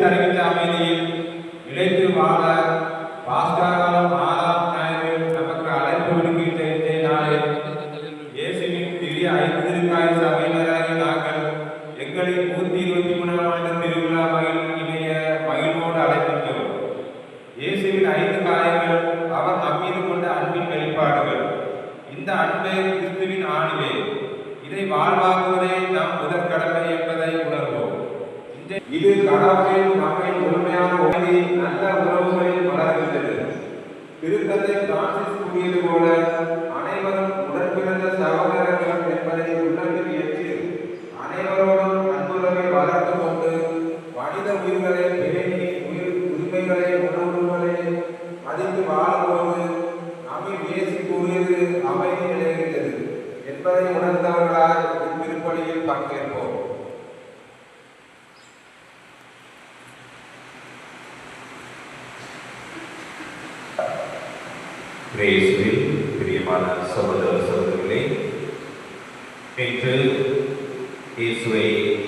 அறிவித்த அமைதியில் நிலைத்து வாழ பாஸ்கா காலம் 6ஆம் ஞாயிறு நமக்கு அழைப்பு விடுக்கின்ற இன்றைய நாளில் இயேசுவின் திவ்ய ஐந்து திருக்காய் சபையினராகி நாங்கள் எங்களின் 123ஆம் ஆண்டு திருவிழா இணைய மகிழ்வோடு அழைக்கின்றோம். இயேசுவின் 5 காயங்கள் அவர் நம்மீது கொண்ட அன்பின் வெளிப்பாடுகள். இந்த அன்பே கிறிஸ்துவின் ஆணிவே. இதை வாழ்வாக்குவதே நம் முதற் கடமை என்பதை உணர்வோம். இது கடவுளின் நம்மை முழுமையான உணர்வை நல்ல உறவுகளில் வளர்கின்றது. திருத்தந்தை பிரான்சிஸ் கூறியது போல அனைவரும் உடன்பிறந்த சகோதரர்கள் என்பதை உள்ளத்தில் ஏற்று அனைவரோடும் அன்புறவை வளர்த்து கொண்டு மனித உயிர்களை பேணி உரிமைகளை உணர்வுகளை மதித்து வாழும்போது நம்மில் இயேசு கூறியது அமைதி நிலைகின்றது என்பதை உணர்ந்தவர்களால் இத்திருப்பலியில் பங்கேற்போம். இயேசுவில் பிரியமான சகோதர சகோதரிகளே, இன்று இயேசுவை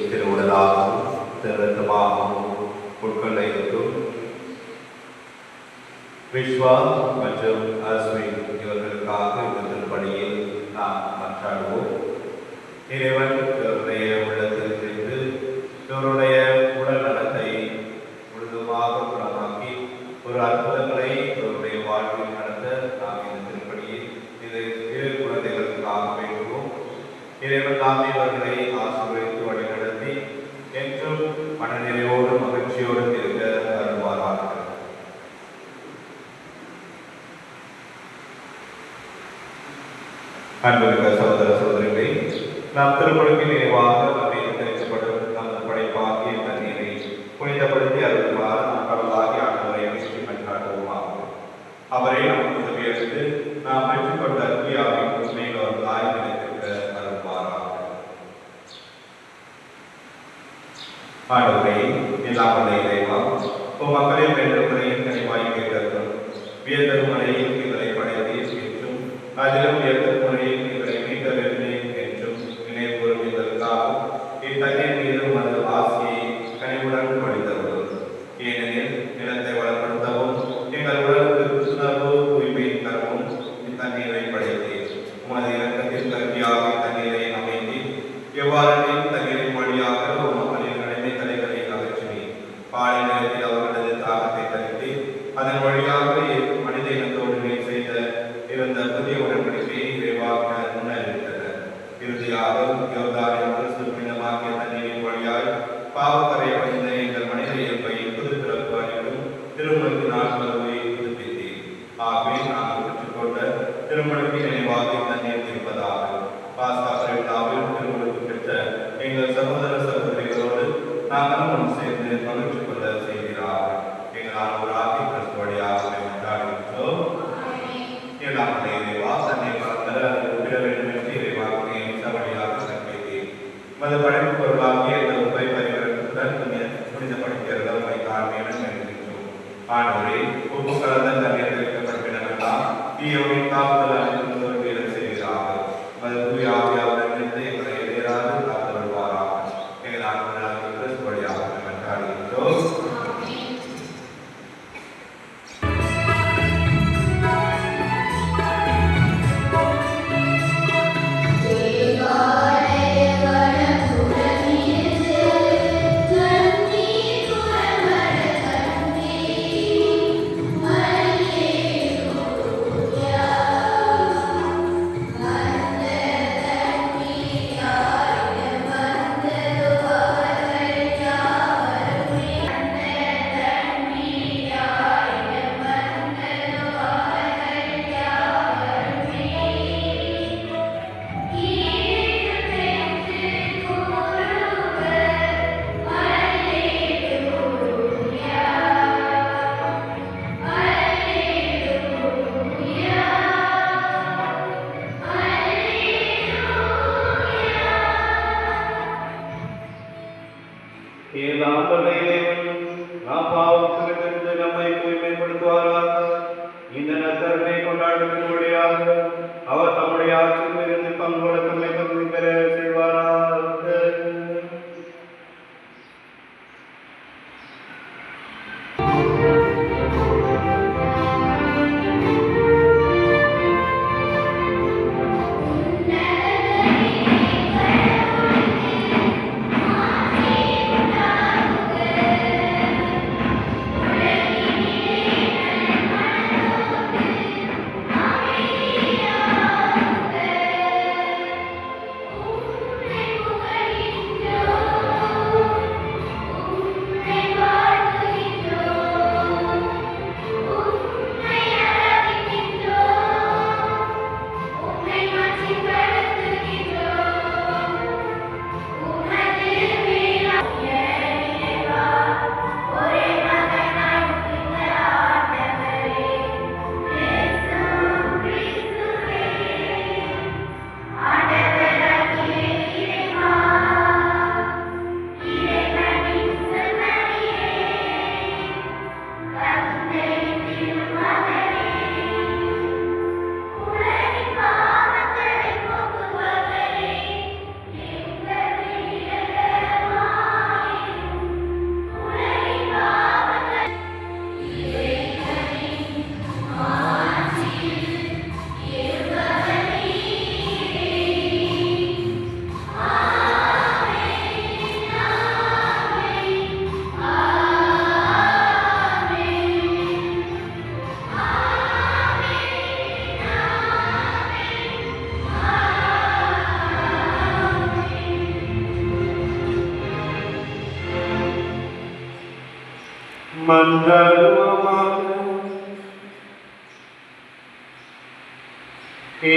திருவுடலாகவும் திருரத்தமாகவும் உட்கொள்ள இருக்கும் விஸ்வா மற்றும் அஸ்வின் இவர்களுக்காக இந்த திருப்பணியில் நாம் மன்றாடுவோம். இறைவன் இவருடைய உள்ளத்தில் இருந்து இவருடைய உடல் நலத்தை முழுதுமாக குணமாக்கி ஒரு அற்புதங்களை இவருடைய வாழ்வில் நடத்த நாம் இந்த திருப்பணியில் இது இரு குழந்தைகளுக்காக வேண்டுவோம். இறைவன் நாம் இவர்களை ஆசீர்வதித்து வழிநடத்தி என்றும் மனநிறைவோடு மகிழ்ச்சியோடு இருக்க அருள்வாராக. அன்புமிக்க சகோதர சகோதரிகளை, நாம் திருப்பலிக்கு நிறைவாக நம்மை தெரிவிக்கப்படும் நமது படைப்பாகிய தண்ணீரை புனிதப்படுத்தி அருள்வார் நாம் கடவுளாகி ஆண்டவரை வெற்றி மன்றாடுவோமாக. அவரை நமக்கு உதவியெடுத்து நாம் பெற்றுக்கொண்ட அக்கியாவின் உண்மைகள் தாய் நிலைத்திருக்க அருள்வாராக. ஆண்டவரை எல்லாம் வல்ல இறைவா, உம் மக்களின் வேண்டுதல்களையும் கனிவாய் கேட்டார்கள். வியந்தரும் முறையில் எங்களை படைத்தீர் என்றும் அதிலும் உயர்த்தல் முறையில் எங்களை மீட்ட வேண்டும் என்றும் நினைவு கூறுவதற்காகவும் இத்தகைய மீது உமது ஆசையை கனிவுடன் படித்தவர்கள். ஏனெனில் நிலத்தை வளப்படுத்தவும் எங்கள் உடலுக்கு புத்துணர்வு உரிமை தரவும் இத்தண்ணீரை படைத்தீர். உமது இறக்கத்தில் கல்வியாக தண்ணீரை அமைத்தி எவ்வாறு தண்ணீரின் வழியாக மக்களின் கடமை தலைகளை அகற்றி பாலை நிலத்தில் அவர்களது தாகத்தை தடுத்து அதன் வழியாக மனித இனத்தோடு நீர் செய்த இருந்த புதிய உடன்படிக்கையை விரைவாக முன்னறிவித்தனர். இறுதியாக யோர்தானின் கிறிஸ்து புனிதமாக்கிய தண்ணீரின் வழியாய் பாவக்கரை அடைந்த எங்கள் மனித இயல்பை புதுப்பிறப்பு அளிக்கும் திருமணத்து நாள் மரபை புதுப்பித்தீர். ஆகவே நாங்கள் பெற்றுக்கொண்ட திருமணத்தின் நினைவாக தண்ணீர் இருப்பதாக பாஸ்கா விழாவில் திருமணத்து பெற்ற எங்கள் சகோதர சகோதரிகளோடு நாங்கள் ஒன்று சேர்ந்து மகிழ்ச்சி கொள்ள செய்கிறார்கள். எங்களால் ஒரு ஆதி கிறிஸ்து வழியாக கொண்டாடுகின்றோம். எல்லாம் இறைவா, தன்னை மறந்தர அதை விட வேண்டும் என்று இறைவாக்குடைய வழியாக கற்பித்தீர். மது படைப்பு பொருளாகிய இந்த உப்பை பரிவர்களுடன் புனிதப்படுத்தியவர்கள் வைத்தாழ்மையுடன் நினைக்கின்றோம். ஆண்டவரே, உப்பு கலந்த தண்ணீர் தெளிக்கப்பட்டவர்களெல்லாம் தீயோவின் தாக்குதல் அனைத்து வேலை செய்கிறார்கள். மது தூய ஆவியாவுடன் இருந்து எங்களை எதிராக காத்து வருவாராக. எங்களால் கிறிஸ்து வழியாக கொண்டாடுகின்றோம். இந்த நற்கருணை கொண்டாடுவதன் வழியாக அவர் தம்முடைய ஆட்சியில் இருந்து பங்கோட தம்மை பங்கு பெற செய்வாராக. மன்றாடுவோமாக.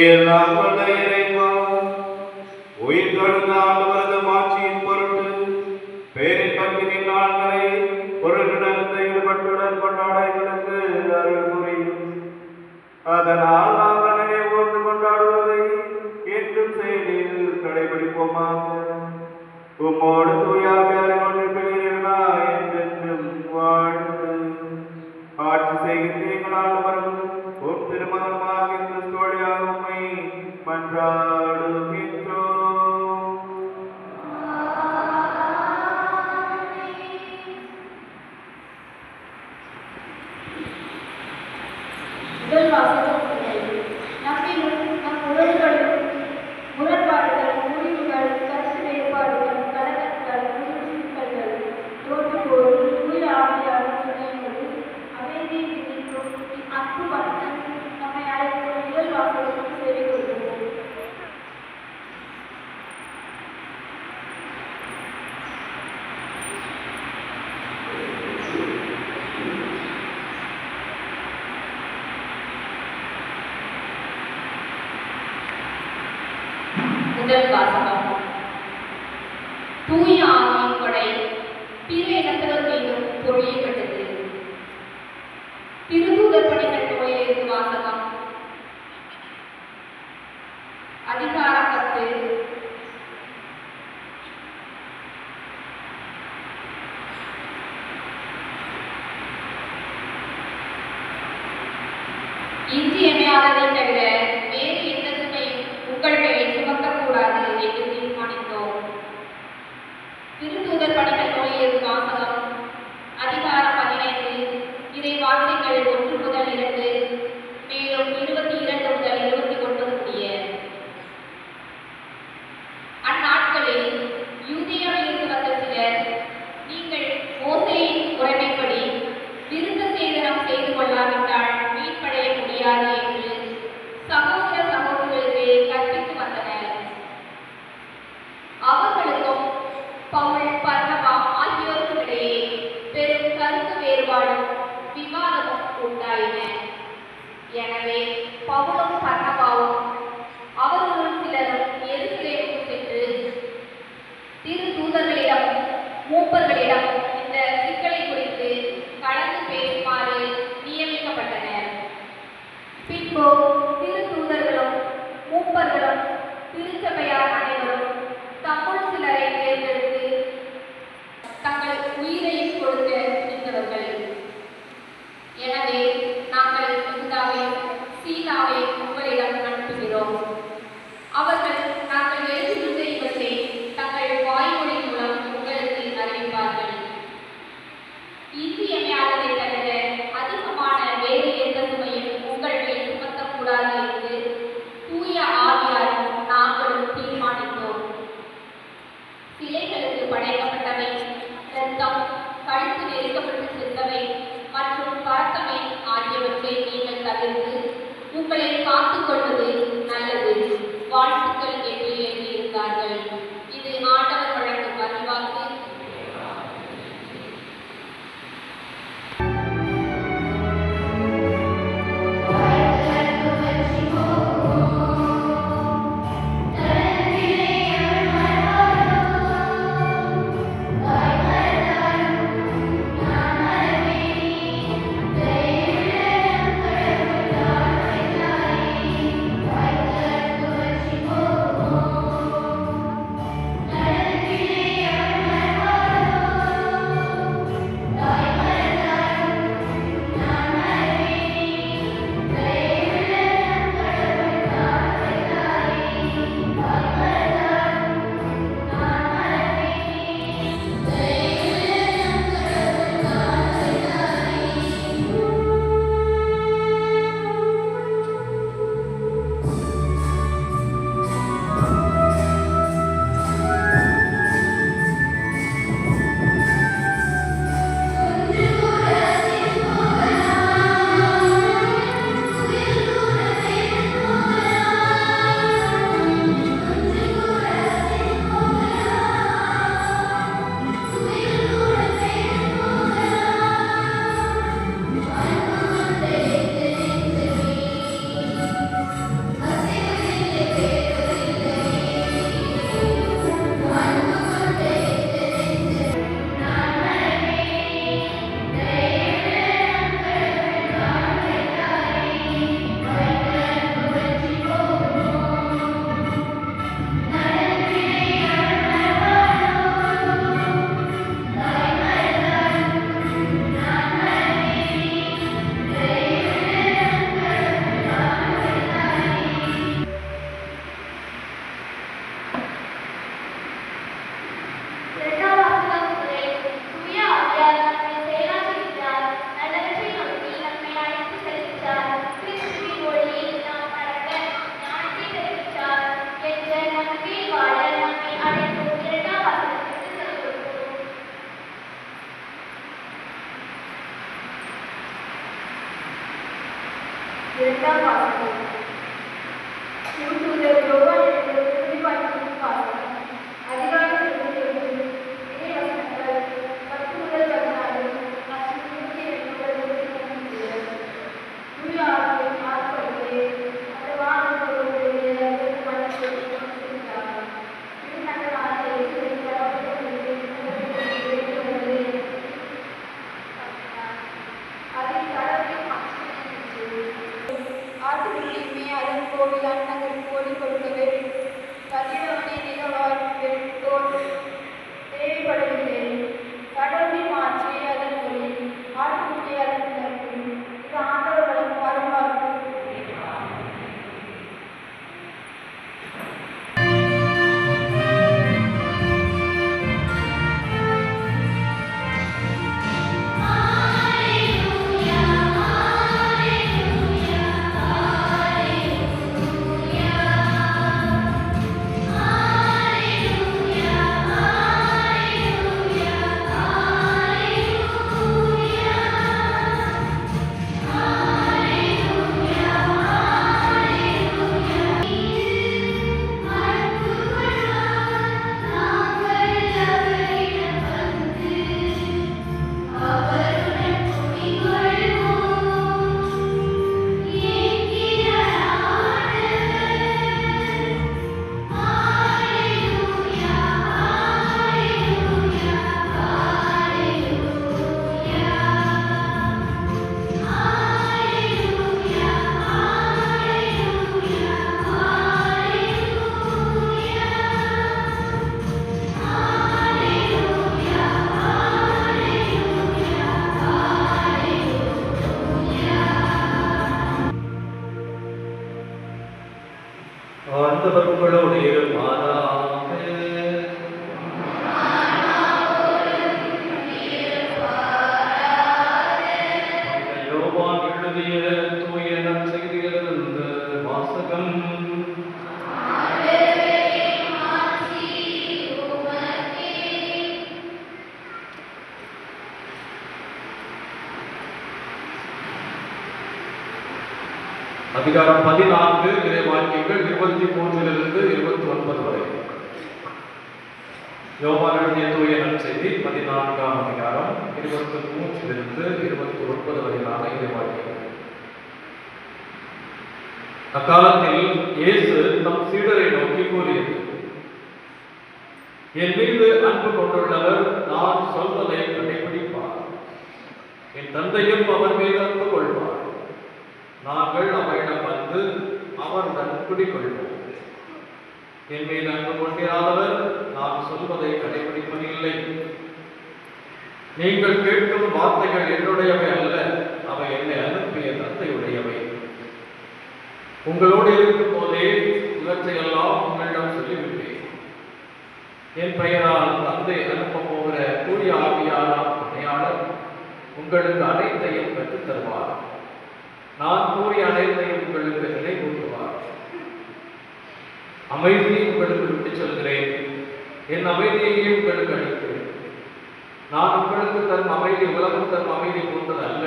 எல்லாம் வல்ல இறைவா, உயிர் தொழுந்த ஆண்டவரது மாட்சியின் பொருட்டு பேரின் பங்கினின் நாள்களை ஒரு கிடந்த ஈடுபட்டுடன் கொண்டாட எங்களுக்கு அருள் புரியும். அதனால் நாங்கள் நினைவோர்ந்து கொண்டாடுவதை என்றும் செயலில் கடைபிடிப்போமாக. உம்மோடு தூயாவியாரை ஒன்றிப்பினா என்றென்றும் வாழ்ந்து ஆட்சி செய்கின்ற எங்கள் ஆண்டவரும் உம் திருமகனுமாக கிறிஸ்துவோடு உம்மை மன்றாடுகின்றோம். முதல் வாசகம் நம்மிலும் நம் உறவுகளும் முரண்பாடுகள், முடிவுகள், கருத்து வேறுபாடுகள், கலகங்கள், சிக்கல்கள் தோற்றுப்போது தூய ஆவியார் துணையோடு அமைதியை விதிக்கும் அன்பு பக்தன் நம்மை அழைக்கும் முதல் வாசகத்துக்கு செவி கொடுக்கிறோம். முதல் வாசகம். தூய ஆவியின் கொடை பிற இனத்தவர் மீதும் பொழியப்பட்டது. திருத்தூதர் பணிகள் நூலிலிருந்து வாசகம். அதிகாரம் 10. இன்றியமையாததை தவிர வேறு எந்த சுமையும் உங்கள் மேல் சுமத்தக்கூடாது என்று தீர்மானித்தோம். திருத்தூதர் பணிகள் நூலிலிருந்து வாசகம். அதிகாரம் 15. இறை வார்த்தைகள் 1 முதல் 2, மேலும் 22 முதல் 29 முடிய. அந்நாட்களில் யூதேயாவிலிருந்து வந்த சிலர், நீங்கள் மோசேயின் முறைமைப்படி விருத்த சேதனம் செய்து கொள்ளாவிட்டால் மீட்படைய முடியாது என்று சகோதர சகோதரிகளுக்கு கற்பித்து வந்தனர். அவர்களுக்கும் பவுல், பர்னபா ஆகியோருக்கும் இடையே பெரும் கருத்து வேறுபாடும் விவாதமும் உண்டாயின. எனவே பவுலும் பர்னபாவும் அவர்களுள் சிலரும் எருசலேமுக்கு சென்று திருத்தூதர்களிடம் மூப்பர்களிடம் இந்த சிக்கலை குறித்து கலந்து பேசுமாறு நியமிக்கப்பட்டனர். பின்பு திருத்தூதர்களும் மூப்பர்களும் திருச்சபையார் அனைவரும் தம்முள் சிலரை தேர்ந்தெடுத்து தங்கள் உயிரையும் கொடுக்க துணிந்தவர்கள். எனவே நாங்கள் யூதாவையும் சீலாவையும் உங்களிடம் அனுப்புகிறோம். அவர்கள் நாங்கள் எழுதியுள்ள இவற்றை தங்கள் வாய்மொழி மூலம் உங்களுக்கு அறிவிப்பார்கள். இன்றியமையாததை தவிர அதிகமான வேறு எந்த சுமையும் உங்கள் மேல் சுமத்தக்கூடாது என்று தூய ஆவியாரும் நாங்களும் தீர்மானித்தோம். சிலைகளுக்கு படைக்கப்பட்டவை, இரத்தம், கழுத்து நெருக்கப்பட்டு சென்றவை மற்றும் பறத்தவை ஆகியவற்றை நீங்கள் தவிர்த்து உங்களை காத்துக் கொள்வது நல்லது. வாழ்த்துக்கள் என்று எழுதியிருந்தார்கள். இது ஆண்டவர் வழங்கும் அறிவாக்கு. Bye. இரண்டாம் வாசகம். திருத்தூதர் யோவான் எழுதிய திருமுழுக்கு வாசகம். அதிகாரம் 21, இறைவசனங்கள் 10 முதல் 16 மற்றும் 22 முதல் 23. தூய ஆவியின் ஆர்ப்பரிப்பே அந்த வானத்தோருடைய மனத்தை சென்றார். திருநகரான இயேசுவின் கடவுளுக்கு அதில் கடவுளின் ஆட்டுக்குட்டியுமே அதன் கோவிலான் நகர் கோடி கொடுக்கவே கதிரவனை நிலவார் பெற்றோர் தேவைப்படவில்லை. கடவுளின் மாற்றி அதன் ஒளி ஆட்டுக்குட்டி அதன் நட்பு. இது ஆண்டவர் வழங்கும் அருள்வாக்கு. ஆண்டவர் உங்களோடு இருப்பாராக. யோவான் எழுதிய தூய நற்செய்தியிலிருந்து வாசகம். அதிகாரம் 14 இறைவாக்கியங்கள் 23 29 வரை. யோவான் எழுதிய தூய நற்செய்தி 14ஆம் அதிகாரம் 23 29 வரையிலான இறைவாக்கியங்கள். அக்காலத்தில் இயேசு தம் சீடரை நோக்கி கூறியது: என் மீது அன்பு கொண்டுள்ளவர் நான் சொல்வதை கடைபிடிப்பார். என் தந்தையும் அவர் மீது அன்பு கொள்வார். நாங்கள் அவரிடம் வந்து அவருடன் குடிக்கொள்வோம். என் மீது அன்பு கொண்டிராதவர் நான் சொல்வதை கடைபிடிப்பதில்லை. நீங்கள் கேட்கும் வார்த்தைகள் என்னுடையவை அல்ல, அவை என்னை அனுப்பிய தந்தையுடையவை. உங்களோடு இருக்கும் போதே இவற்றையெல்லாம் உங்களிடம் சொல்லிவிட்டேன். என் பெயரால் தந்தை அனுப்ப போகிற தூய ஆவியாராம் துணையாளர் உங்களுக்கு அனைத்தையும் பெற்றுத் தருவார். நான் கூறிய அனைத்தையும் உங்களுக்கு நினைவூட்டுவார். அமைதியை உங்களுக்கு விட்டுச் செல்கிறேன், என் அமைதியையே உங்களுக்கு அளிக்கிறேன். நான் உங்களுக்கு தரும் அமைதி உலகம் தரும் அமைதி போன்றது அல்ல.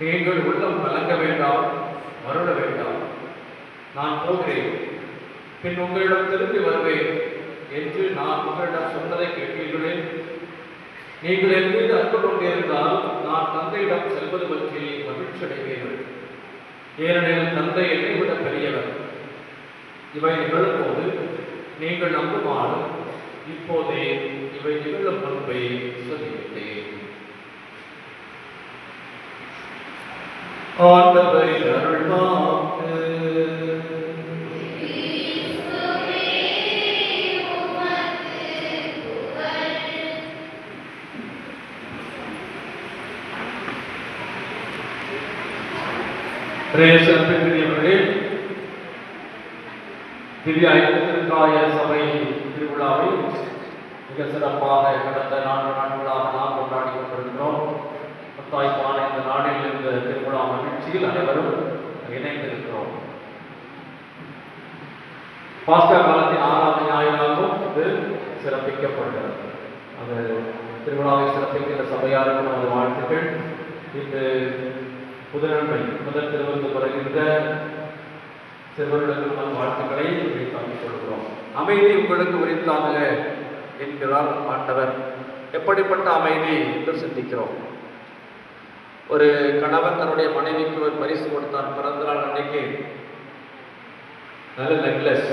நீங்கள் உள்ளம் கலங்க வேண்டாம், மருள வேண்டாம். நான் போகிறேன், பின் உங்களிடம் திரும்பி வருவேன் என்று நான் உங்களிடம் சொன்னதை கேட்டீர்களே. நீங்கள் என் மீது அன்பு கொண்டிருந்தால் நான் தந்தையிடம் செல்வது பற்றி மகிழ்ச்சி அடைவீர்கள். ஏனெனில் தந்தை என்னை விட பெரியவர். இவை நிகழும்போது நீங்கள் நம்புமாறு இப்போதே இவை நிகழும் முன்பை சொல்லிவிட்டேன். ஆண்டவரின் அருள்வாக்கு. பிரியவர்களே, திவ்ய ஐக்கிய சபை திருவிழாவை மிக சிறப்பாக கடந்த 4 நாட்களாக நாம் கொண்டாடி கொண்டிருக்கிறோம். முத்தாய்ப்பான இந்த நாளில் இந்த திருவிழா மகிழ்ச்சியில் அனைவரும் இணைந்திருக்கிறோம். பாஸ்கா காலத்தின் 6ஆம் ஞாயிறாகவும் இது சிறப்பிக்கப்படுகிறது. அந்த திருவிழாவை சிறப்பிக்கின்ற சபையாருக்கும் நமது வாழ்த்துக்கள். இந்த புதுநன்மை முதல் திருவிருந்து பிறகின்ற சிறுவர்களுக்கு நம் வாழ்த்துக்களை உரித்தாக்கிக் கொள்கிறோம். அமைதி உங்களுக்கு உரித்தாக என்கிறார் ஆண்டவர். எப்படிப்பட்ட அமைதி என்று சிந்திக்கிறோம். ஒரு கணவன் தன்னுடைய மனைவிக்கு ஒரு பரிசு கொடுத்தார் பிறந்த நாள் அன்னைக்கு. நல்ல நெக்லஸ்,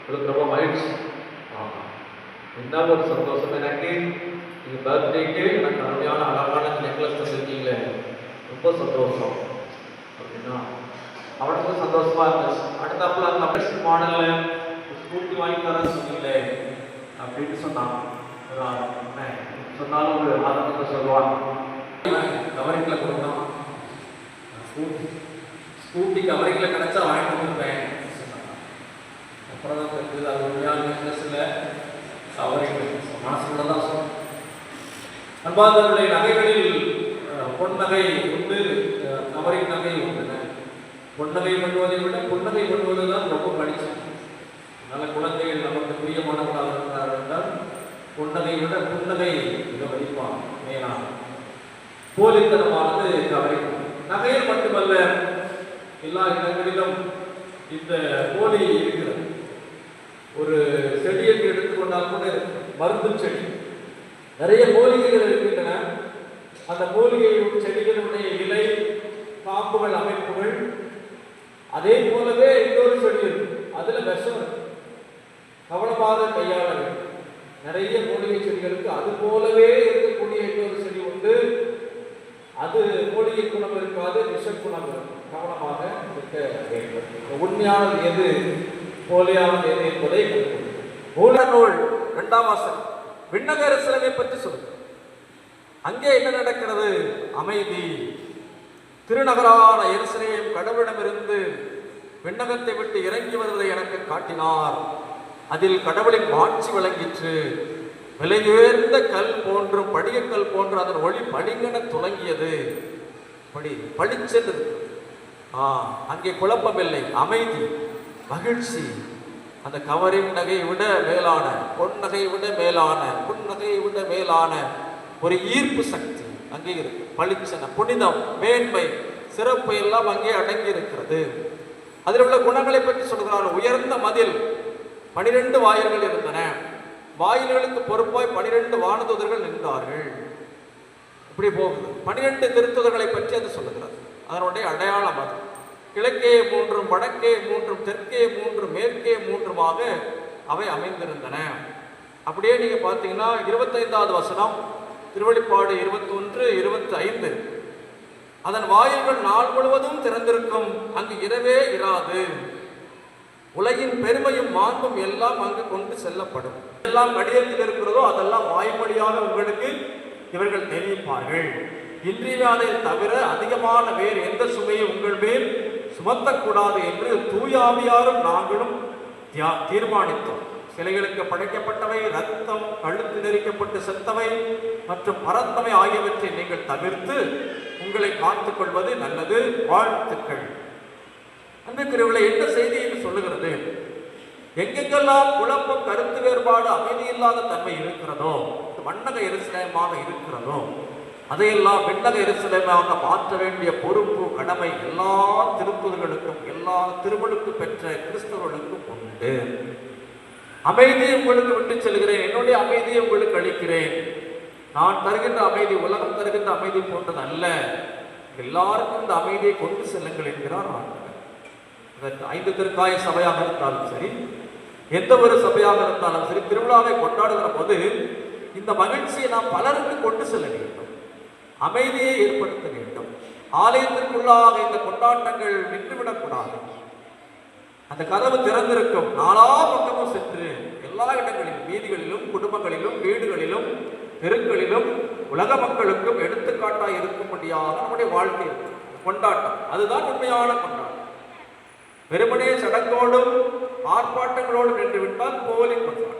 உங்களுக்கு ரொம்ப மகிழ்ச்சி. என்ன ஒரு சந்தோஷம் எனக்கு, இது பர்த்டேக்கு எனக்கு அருமையான அழகான நெக்லஸ் வச்சிருக்கீங்களே, ரொம்ப சந்தோஷம் அப்படின்னா அவனுக்கு சந்தோஷமா இருந்துச்சு. அடுத்தாப்புல அந்த பெஸ்ட் மாடல்ல ஸ்கூட்டி வாங்கி தரேன்னு சொன்னீங்களே அப்படின்னு சொன்னான். சொன்னாலும் ஒரு ஆரம்பத்தை சொல்லுவான், கவரிங்கில் கொடுத்தான், ஸ்கூட்டி கவரிங்கில் கிடைச்சா வாங்கிட்டு வந்துருப்பேன். அப்புறம் தான் தெரிஞ்சது அது உண்மையான நெக்லஸ் இல்லை, கவரிங் மனசுக்குள்ள தான் சொன்னேன். அன்பார்ந்தவர்களுடைய நகைகளில் பொன்னகை உண்டு, கவரிங் நகை உண்டு. பொன்னகை பண்ணுவதை விட புன்னகை பண்ணுவது தான் ரொம்ப கடிச்சம். நல்ல குழந்தைகள் நமக்கு பிரியமானவர்களாக இருக்கிறார்கள் என்றால் பொன்னகை விட புன்னகை மிக மதிப்பான் மேலான. போலித்தனமானது கவரிங் நகையில் மட்டுமல்ல, எல்லா இடங்களிலும் இந்த போலி இருக்கிறது. ஒரு செடியை எடுத்துக்கொண்டால் கூட மருந்து செடி நிறைய மூலிகைகள் இருக்கின்றன. அந்த மூலிகை செடிகளுடைய இலை, காம்புகள், அமைப்புகள் அதே போலவே இன்னொரு செடி இருக்கு, அதுல விஷம் இருக்கு. கவனமாக கையாள வேண்டும். நிறைய மூலிகை செடிகளுக்கு அது போலவே இருக்கக்கூடிய இன்னொரு செடி உண்டு, அது மூலிகை குணம் இருக்காது, விஷ குணம் இருக்கும். கவனமாக இருக்க வேண்டும். உண்மையானது எது, போலியானது எது என்பதை மூல நூல் 2ஆம் வாசகம் விண்ணக எருசலேமை பற்றி சொல்லுங்க. அங்கே என்ன நடக்கிறது? அமைதி. திருநகரான எருசலேம் கடவுளிடமிருந்து விண்ணகத்தை விட்டு இறங்கி வருவதை எனக்கு காட்டினார். அதில் கடவுளின் ஆட்சி விளங்கிற்று. விலை உயர்ந்த கல் போன்றும் படிகக்கல் போன்று அதன் ஒளி பளிங்கென துலங்கியது. பளிச்சென்று அங்கே குழப்பமில்லை, அமைதி, மகிழ்ச்சி. அந்த கவரிங் நகையை விட மேலான, பொன்னகையை விட மேலான, புன்னகையை விட மேலான ஒரு ஈர்ப்பு சக்தி அங்கே இருக்கு. பளிச்சன, புனிதம், மேன்மை, சிறப்பு எல்லாம் அங்கே அடங்கி இருக்கிறது. அதில் உள்ள குணங்களை பற்றி சொல்கிறார். உயர்ந்த மதில், 12 வாயில்கள் இருந்தன. வாயில்களுக்கு பொறுப்பாய் 12 வானதூதர்கள் நின்றார்கள். இப்படி போகுது. 12 திருத்துதர்களை பற்றி அது சொல்லுகிறது. அதனுடைய அடையாளம் அது. கிழக்கே 3, வடக்கே 3, தெற்கே 3, மேற்கே 3மாக அவை அமைந்திருந்தன. அப்படியே நீங்க பார்த்தீங்கன்னா 25வது வசனம், திருவெளிப்பாடு 21, 25. அதன் வாயில்கள் நாள் முழுவதும் திறந்திருக்கும், அங்கு இரவே இராது. உலகின் பெருமையும் மாண்பும் எல்லாம் அங்கு கொண்டு செல்லப்படும். எல்லாம் கடிதத்தில் இருக்கிறதோ அதெல்லாம் வாய்மொழியாக உங்களுக்கு இவர்கள் தெரிவிப்பார்கள். இன்றியாதையை தவிர அதிகமான வேறு எந்த சுமையும் உங்கள் மேல் சுமத்தக்கூடாது என்று தூயாவியாரும் நாங்களும் தீர்மானித்தோம். சிலைகளுக்கு படைக்கப்பட்டவை, ரத்தம், கழுத்து நெரிக்கப்பட்டு செத்தவை மற்றும் பரத்தவை ஆகியவற்றை நீங்கள் தவிர்த்து உங்களை காத்துக் கொள்வது நல்லது. வாழ்த்துக்கள். அன்புக்குரியவர்களே, என்ன செய்தி என்று சொல்லுகிறது? எங்கெங்கெல்லாம் குழப்பம், கருத்து வேறுபாடு, அமைதி இல்லாத தன்மை இருக்கிறதோ, வண்ணக எருசலேமாக இருக்கிறதோ, அதையெல்லாம் விண்ணக எருசலேமாக மாற்ற வேண்டிய பொறுப்பு, கடமை எல்லா திருத்துதர்களுக்கும், எல்லா திருமலுக்கு பெற்ற கிறிஸ்தவர்களுக்கும் உண்டு. அமைதியை உங்களுக்கு விட்டு செல்கிறேன், என்னுடைய அமைதியை உங்களுக்கு அளிக்கிறேன். நான் தருகின்ற அமைதி உலகம் தருகின்ற அமைதி போன்றது அல்ல. எல்லாருக்கும் இந்த அமைதியை கொண்டு செல்லுங்கள் என்கிறார் ஆண்டவர். 5 திருக்காய சபையாக இருந்தாலும் சரி, எந்த ஒரு சபையாக இருந்தாலும் சரி, திருவிழாவை கொண்டாடுகிற போது இந்த மகிழ்ச்சியை நாம் பலருக்கு கொண்டு செல்ல வேண்டும். அமைதியை ஏற்படுத்த வேண்டும். ஆலயத்திற்குள்ளாக இந்த கொண்டாட்டங்கள் நின்றுவிடக்கூடாது. அந்த கதவு திறந்திருக்கும், நாலா பக்கமும் சென்று எல்லா இடங்களிலும், வீதிகளிலும், குடும்பங்களிலும், வீடுகளிலும், தெருக்களிலும் உலக மக்களுக்கும் எடுத்துக்காட்டாக இருக்கும்படியாக நம்முடைய வாழ்க்கை கொண்டாட்டம். அதுதான் உண்மையான கொண்டாட்டம். வெறுமனே சடங்கோடும் ஆர்ப்பாட்டங்களோடு நின்று விட்டால் போலி கொண்டாட்டம்.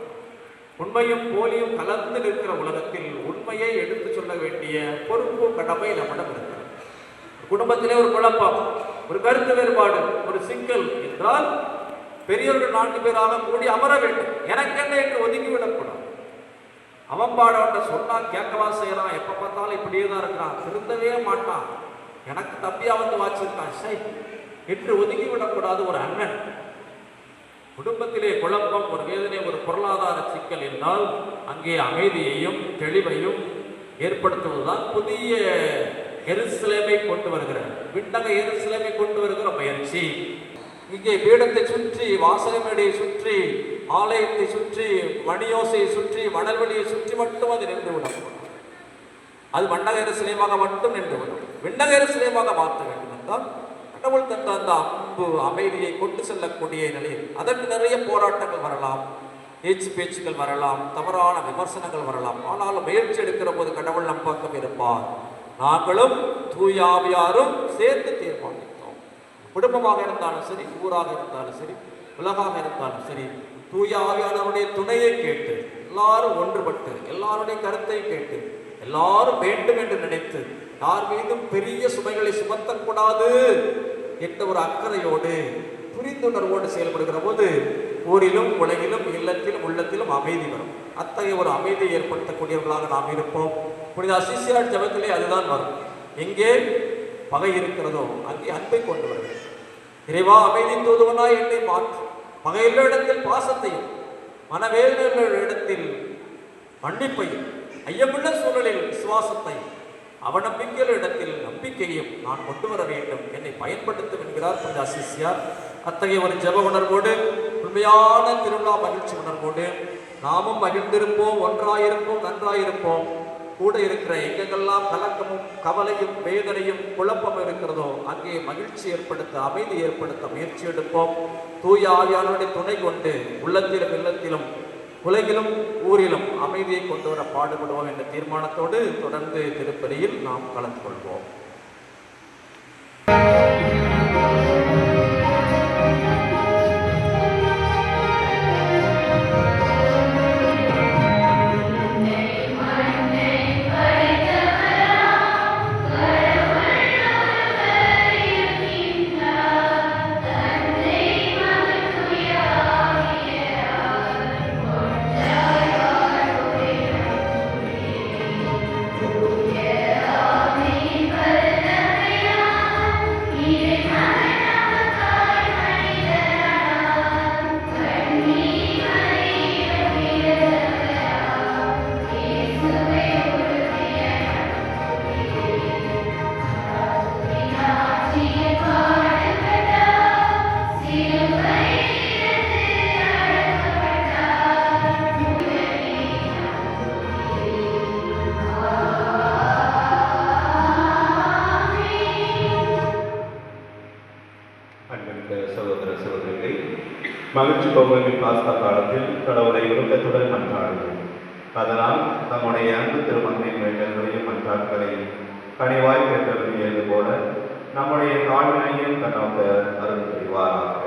உண்மையும் போலியும் கலந்து நிற்கிற உலகத்தில் உண்மையை எடுத்து சொல்ல வேண்டிய பொறுப்பு, கடமை நம்மிடம் இருக்கிறது. குடும்பத்திலே ஒரு குழப்பம், ஒரு கருத்து வேறுபாடு, ஒரு சிக்கல் என்றால் பெரியவர்கள் 4 பேராக கூடி அமர வேண்டும். எனக்கென்ன என்று ஒதுங்கிவிடக்கூடாது. அவன் பாட சொன்னா கேட்கவா செய்யறான், எப்ப பார்த்தாலும் இப்படியே தான் இருக்கிறான், திருந்தவே மாட்டான், எனக்கு தம்பியா வந்து வாச்சிருக்கான் சை என்று ஒதுக்கிவிடக்கூடாது. ஒரு அண்ணன் குடும்பத்திலே குழப்பம், ஒரு வேதனை, ஒரு பொருளாதார சிக்கல் என்றால் அங்கே அமைதியையும் தெளிவையும் ஏற்படுத்துவதுதான் புதிய எருசலேமை கொண்டு வருகிற, விண்ணக எருசலேமை கொண்டு வருகிற முயற்சி. இங்கே பீடத்தை சுற்றி, வாசகமேடையை சுற்றி, ஆலயத்தை சுற்றி, மணியோசையை சுற்றி, மணல்வெளியை சுற்றி மட்டும் அது நின்றுவிடும். அது மண்டக எருசலேமாக மட்டும் நின்றுவிடும். விண்ணக எருசலேமாக மாற்ற வேண்டும் என்றால் கடவுள் தந்த அந்த அன்பு அமைதியை கொண்டு செல்லக்கூடிய நிலையில் அதற்கு நிறைய போராட்டங்கள் வரலாம், பேச்சுக்கள் வரலாம், தவறான விமர்சனங்கள் வரலாம். ஆனாலும் முயற்சி எடுக்கிற போது கடவுள் நம் பக்கம் இருப்பார். நாங்களும் தூயாவியாரும் சேர்ந்து தீர்மானித்தோம். குடும்பமாக இருந்தாலும் சரி, ஊராக இருந்தாலும் சரி, உலகாக இருந்தாலும் சரி, தூயாவியானவருடைய துணையை கேட்டு எல்லாரும் ஒன்றுபட்டு எல்லாருடைய கருத்தை கேட்டு எல்லாரும் வேண்டும் என்று நினைத்து யார் மீதும் பெரிய சுமைகளை சுமத்தக்கூடாது என்ற ஒரு அக்கறையோடு புரிந்துணர்வோடு செயல்படுகிற போது ஊரிலும் உலகிலும் இல்லத்திலும் உள்ளத்திலும் அமைதி வரும். அத்தகைய ஒரு அமைதியை ஏற்படுத்தக்கூடியவர்களாக நாம் இருப்போம். புனித அசிசியார் ஜபத்திலே அதுதான் வரும். எங்கே பகை இருக்கிறதோ அங்கே அன்பை கொண்டு வருகிறது. இறைவா, அமைதி தூதுவனாய் என்னை மாற்று. பகையுள்ள இடத்தில் பாசத்தையும், மனவேதனை இடத்தில் மன்னிப்பையும், ஐயமுள்ள சூழலில் விசுவாசத்தையும், அவநம்பிக்கையுள்ள இடத்தில் நம்பிக்கையும் நான் கொண்டு வர வேண்டும், என்னை பயன்படுத்தும் என்கிறார் புனித அசிசியார். அத்தகைய ஒரு ஜெப உணர்வோடு, உண்மையான திருவிழா மகிழ்ச்சி உணர்வோடு நாமும் மகிழ்ந்திருப்போம், ஒன்றாயிருப்போம், நன்றாயிருப்போம். கூட இருக்கிற எங்கெங்கெல்லாம் கலக்கமும் கவலையும் வேதனையும் குழப்பமும் இருக்கிறதோ அங்கே மகிழ்ச்சி ஏற்படுத்த, அமைதி ஏற்படுத்த முயற்சி எடுப்போம். தூய ஆவியானவருடைய துணை கொண்டு உள்ளத்திலும் இல்லத்திலும் உலகிலும் ஊரிலும் அமைதியை கொண்டு வர பாடுபடுவோம் என்ற தீர்மானத்தோடு தொடர்ந்து திருப்பலியில் நாம் கலந்து கொள்வோம். மகிழ்ச்சி பௌர்ணமி பாஸ்கா காலத்தில் கடவுளை உருக்கத்துடன் மன்றாடுவோம். அதனால் தம்முடைய அன்பு திருமகனின் வேண்டல்களையும் மன்றாட்களையும் கனிவாய் பெற்றறியது போல நம்முடைய தாழ்மையையும் கண்ணோக்க அருள் புரிவாராக.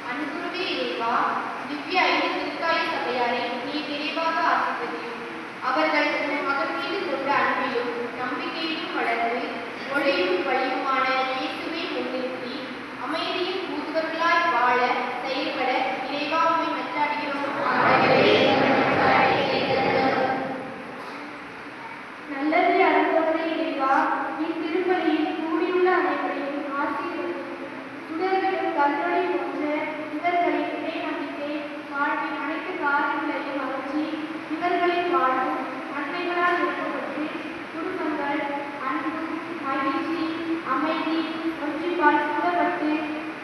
அன்புருவே இறைவா, திவ்ய ஐந்து திருக்காய சபையாரை நீ விரைவாக ஆசிர்வதியும். அவர்கள் உன் மகன் மீது கொண்ட அன்பிலும் நம்பிக்கையிலும் வளர்ந்து ஒளியும் வழியுமான இயேசுவை முன்னிறுத்தி அமைதியின் தூதுவர்களாய் வாழ செயல்பட இறைவா உம்மை மன்றாடுகிறோம். நல்லதை அறந்தவரே இறைவா, இத்திருப்பலியில் கூடியுள்ள அனைவரையும் ஆசீர்வதியும். சுடர்களும் கல்லொளி போன்ற இவர்களின் இறை நம்பிக்கை வாழ்வின் அனைத்து காரியங்களையும் அகற்றி இவர்களின் வாழ்வும் நன்மைகளால் அமைதி, ஒன்றிப்பால் சூழப்பட்டு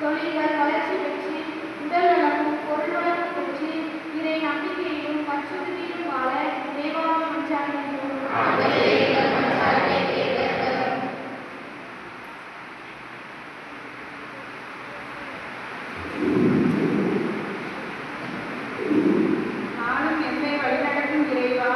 தொழில்கள் வளர்ச்சி பெற்று உடல் வளமும் பொருள் வளமும் பெற்று இறை நம்பிக்கையிலும் பற்றுறுதியிலும் வாழ தேவாவை மன்றாடுகின்றோம். நானும் என்னை வழிநடத்தும் இறைவா,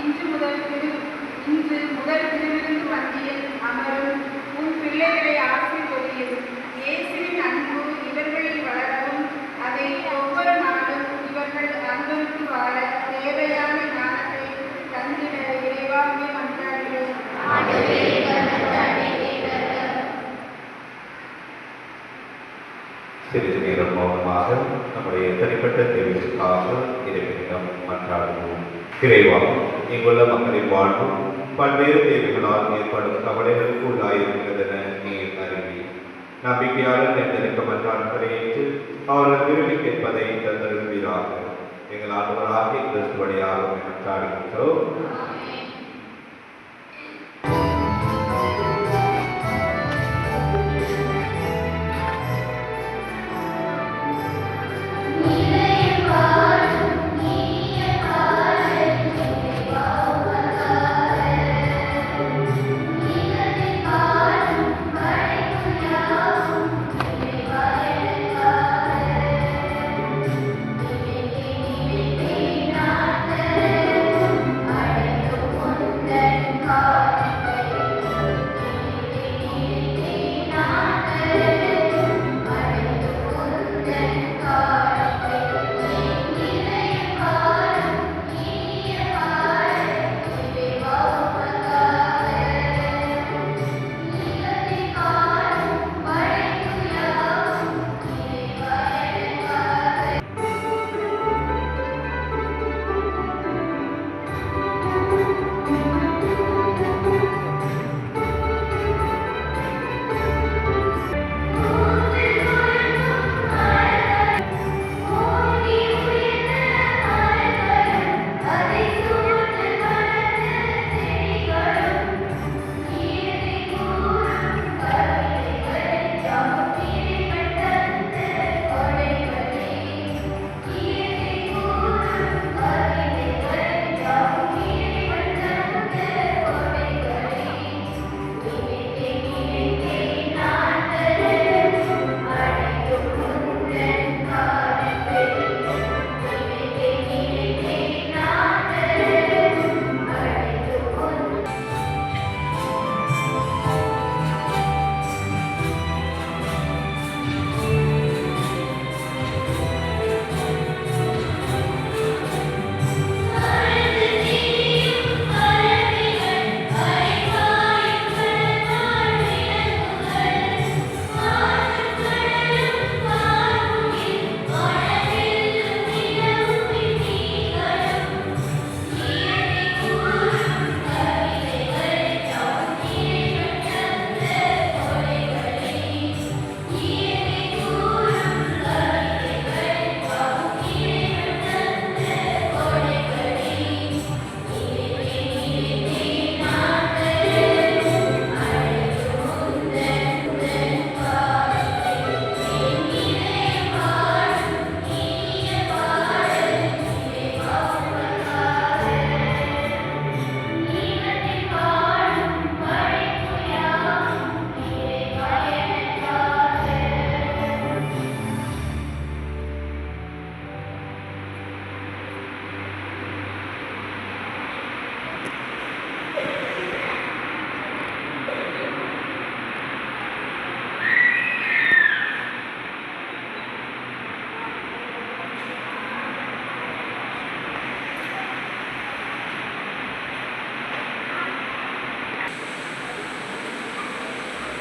இன்று முதல் திருவிருந்து பந்தியில் அமரும் உன் பிள்ளைகளை ஆசீர்வதியும். இயேசுவின் அன்பு இவர்களில் வளரவும் அதை ஒவ்வொரு நாளும் இவர்கள் அனுபவித்து வாழ தேவையான ஞானத்தை தந்திட இறைவாவே மன்றாடுகிறோம். சிறிது நேரம் மௌனமாக நம்முடைய தனிப்பட்ட தேவைகளுக்காக இறைவனிடம் மன்றாடுவோம். இறைவா, இங்குள்ள மக்களின் வாழ்வும் பல்வேறு தேவைகளால் ஏற்படும் கவலைகளுக்கு உள்ளாயிருக்கிறதென நீர் அறிவி. நம்பிக்கையாளர் தேர்ந்தெடுக்க மன்றாடுகளை ஏற்று அவர்கள் விரும்பி கேட்பதை தந்தருள்வீராக. எங்கள் ஆண்டவராகிய கிறிஸ்து வழியாக மன்றாடுகின்றோம்.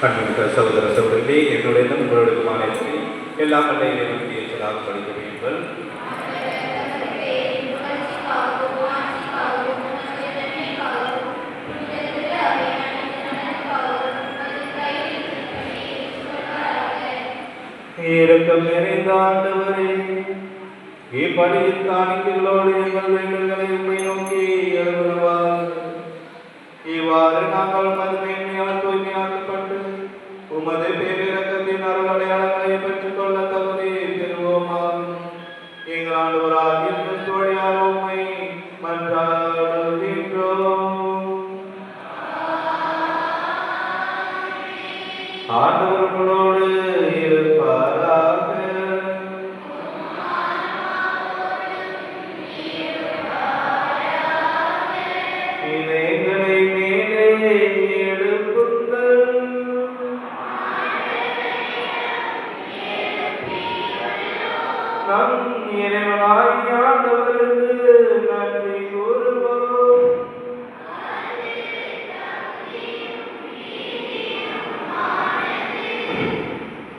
அன்புமிக்க சகோதர சகோதரிகளே, என்னுடைய உங்களுடைய மாநிலத்தை எல்லா பள்ளியிலும் ஏற்றதாக படிக்கிறீர்கள். இரக்கம் நிறைந்த ஆண்டவரே, இப்பணியின் காணிக்கைகளோடு எங்கள் வேண்டுதல்களை உம்மை நோக்கி எழுதுவார். இவ்வாறு நாங்கள் மதுமையால் தூய்மையாக்கப்பட்டு மன்றாடுகின்றோம். ஆண்டவர் உங்களோடு இருப்பாராக. இதயங்களை மேலே எழுப்புங்கள். நம் இறைவனாகிய ஆண்டவருக்கு நன்றி கூறுவோம்.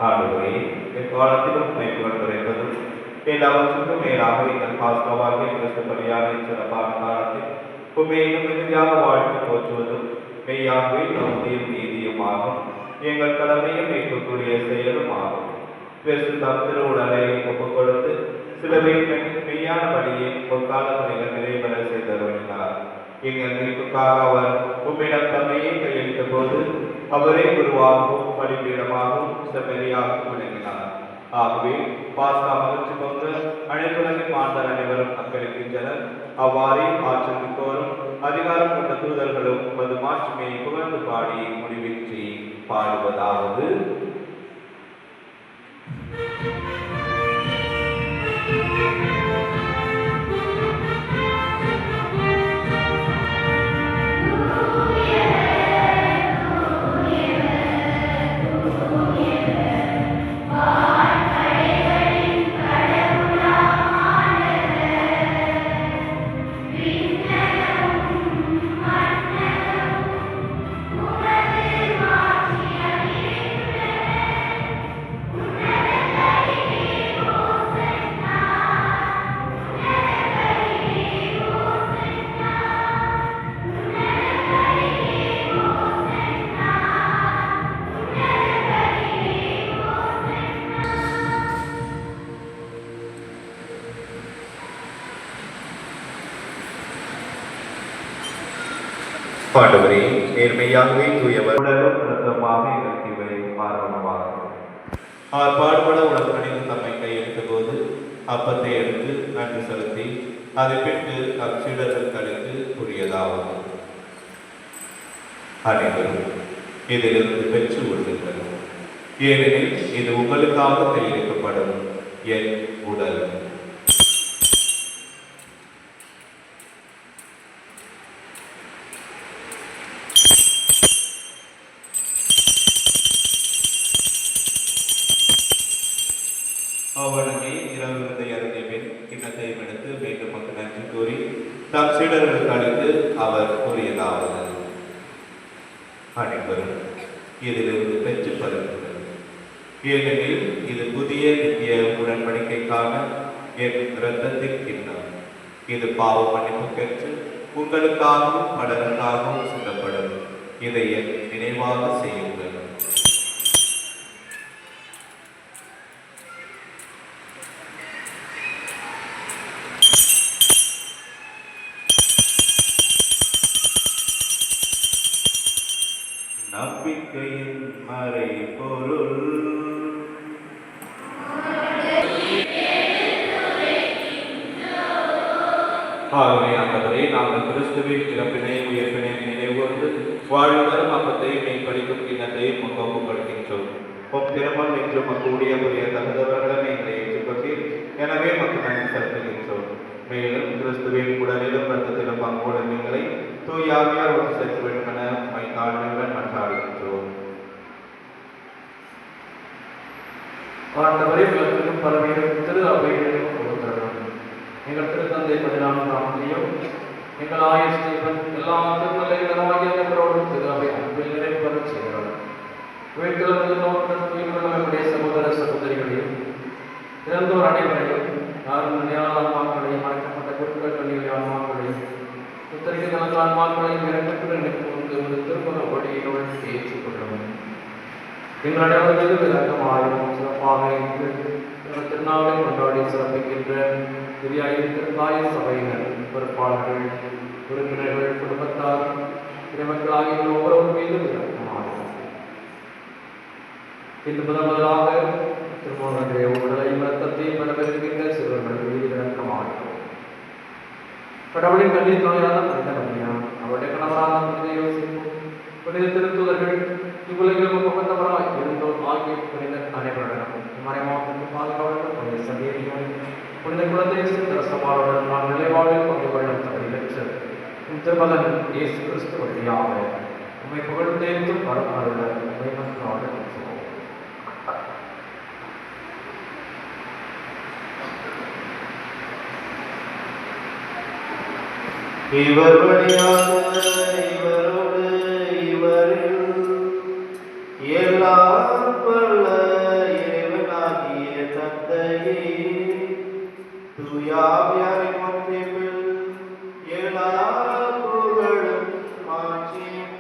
ஆண்டவரே, எக்காலத்திலும் மைப்புகள் குறைவதும் எல்லாவற்றுக்கும் மேலாக எங்கள் பாஸ்கவாகிய கிறிஸ்து பலியான சிறப்பான காலத்தில் உண்மையிலும் மிகுதியாக வாழ்த்து போற்றுவதும் மெய்யாகவே தகுதியும் நீதியுமாகும். எங்கள் கடமையும் மீட்புக்குரிய செயலும் ஆகும். கிறிஸ்து தம் திருவுடலை ஒப்புக் கொடுத்து சிலுவையில் மெய்யான வழியை பொற்கால பணிகள் நிறைவேற செய்தருளினார். எங்கள் மீட்புக்காக அவர் உம்மிடம் தம்மையே கையளித்த போது அவரே குருவாகவும் பலிபீடமாகவும் செம்மறியாகவும் விளங்கினார். ஆகவே பாஸ்கா மகிழ்ச்சி போன்ற அனைத்துலகின் மாந்தர் அனைவரும் அக்களிக்கின்றனர். அவ்வாறே ஆற்றல் மிக்கோரும் அதிகாரம் கொண்ட தூதர்களும் மது மாட்சிமையை புகழ்ந்து பாடி முடிவின்றி பாடுவதாவது. ஆண்டவரே, நேர்மையாகவே தூயவர் உடலும் இரத்தமாக எங்களுக்கு இவை ஆர்வமாகும். அவர் பாடுபட உடற்பணிந்து தம்மை கையெழுத்த போது அப்பத்தை எடுத்து நன்றி செலுத்தி அதை பெற்று அச்சீடர்களுக்கு புரியதாவது. அனைவரும் இதிலிருந்து பெற்று கொள்ளுங்கள். ஏனெனில் இது உங்களுக்காக கையெழுக்கப்படும் என் உடல். அவனே இரவு விருந்தை அருந்தியபின் கிண்ணத்தையும் எடுத்து மீண்டும் மக்கள் நன்றி கூறி தம் சீடர்களுக்கு அளித்து அவர் கூறியதாவது. அனைவரும் இதிலிருந்து பெற்று பருகுங்கள். ஏனெனில் இது புதிய நித்திய உடன்படிக்கைக்கான என் இரத்தத்தின் கிண்ணம். இது பாவ மன்னிப்பு பெற்று உங்களுக்காகவும் பலருக்காகவும் சிந்தப்படும். இதை என் நினைவாக செய்யுங்கள். நம்பிக்கையின் மறை பொருள். ஆகவே ஆண்டவரே, நாங்கள் கிறிஸ்துவின் இறப்பினை உயிர்ப்பினை நினைவுகூர்ந்து வாழ்வரும் அப்பத்தை மெய்ப்படிக்கும் கிண்ணத்தை முன்கொடுக்கின்றோம். திருமல் என்று மக்களுடைய புரிய தகுந்தவர்களை எங்களை ஏற்றுக்கொண்டீர். எனவே மக்கள் நன்றி செலுத்துகின்றோம். மேலும் கிறிஸ்துவின் உடலிலும் இரத்தத்திலும் பங்கோடும் எங்களை தூயாவியார் ஒன்று சேர்க்க வேண்டும் என தாழ்மையுடன் மன்றாடுகின்றோம். ஆண்டவரே, உலகத்திலும் பலவீனம் திரு அவையிலும் கொடுக்கிறோம். எங்கள் திருத்தந்தை 14ஆம் எங்கள் ஆயுஷ் தேவன் எல்லா திருநிலைகளோடும் திரு அவை அன்பில் நிறைவு செய்கிறோம். வீட்டிலிருந்து நம்முடைய சகோதர சகோதரிகளையும் இறந்தோர் அனைவரையும் யாரும் நிலையான ஆன்மாக்களையும் மறைக்கப்பட்ட குருக்கள் கல்வியான ஆன்மாக்களையும் புத்தரிக்க நல்ல ஆன்மாக்களையும் இறக்கத்துடன் கொண்டு ஒரு திருமண வழியோடு ஏற்றுக்கொள்ளும். எங்கள் அனைவரது இறக்கமாயும் சிறப்பாக திருநாளை கொண்டாடி சிறப்பிக்கின்ற தாய் சபையினர், பொறுப்பாளர்கள், உறுப்பினர்கள், குடும்பத்தார், இறைமக்களாகிய ஒவ்வொருவர் மீதும் இறக்கமாகும். இன்று முதலாக திருமண உடலையும் இரத்தத்தையும் வரவிருக்கின்ற சிறுவர்கள் மீது இறக்கமாகும். கடவுளின் கல்வி துணையான புனித மரியா, அவருடைய கணவரான புனித யோசிப்பு, புனித திருத்துதர்கள், இவ்வுலகில் உகந்தவராய் இருந்தோர் ஆகிய புனிதர் அனைவருடனும் மறைமாவட்டத்தின் பாதுகாவலர் புனித சபையோடு புனித குழந்தை சிந்தரசமாருடன் நான் நிலைவாழ்வில் பங்கு கொள்ளும் தகுதி பெற்று திருமகன் இயேசு கிறிஸ்து வழியாக உம்மை புகழ்ந்தேற்றும் வரமருள உம்மை மன்றாட இவர் வழியாக இவரோடு இவரில் எல்லாம் வல்ல இறைவனாகிய தந்தையே, தூயாவியாரின் ஒன்றிப்பில் எல்லா புகழும் மாட்சியும்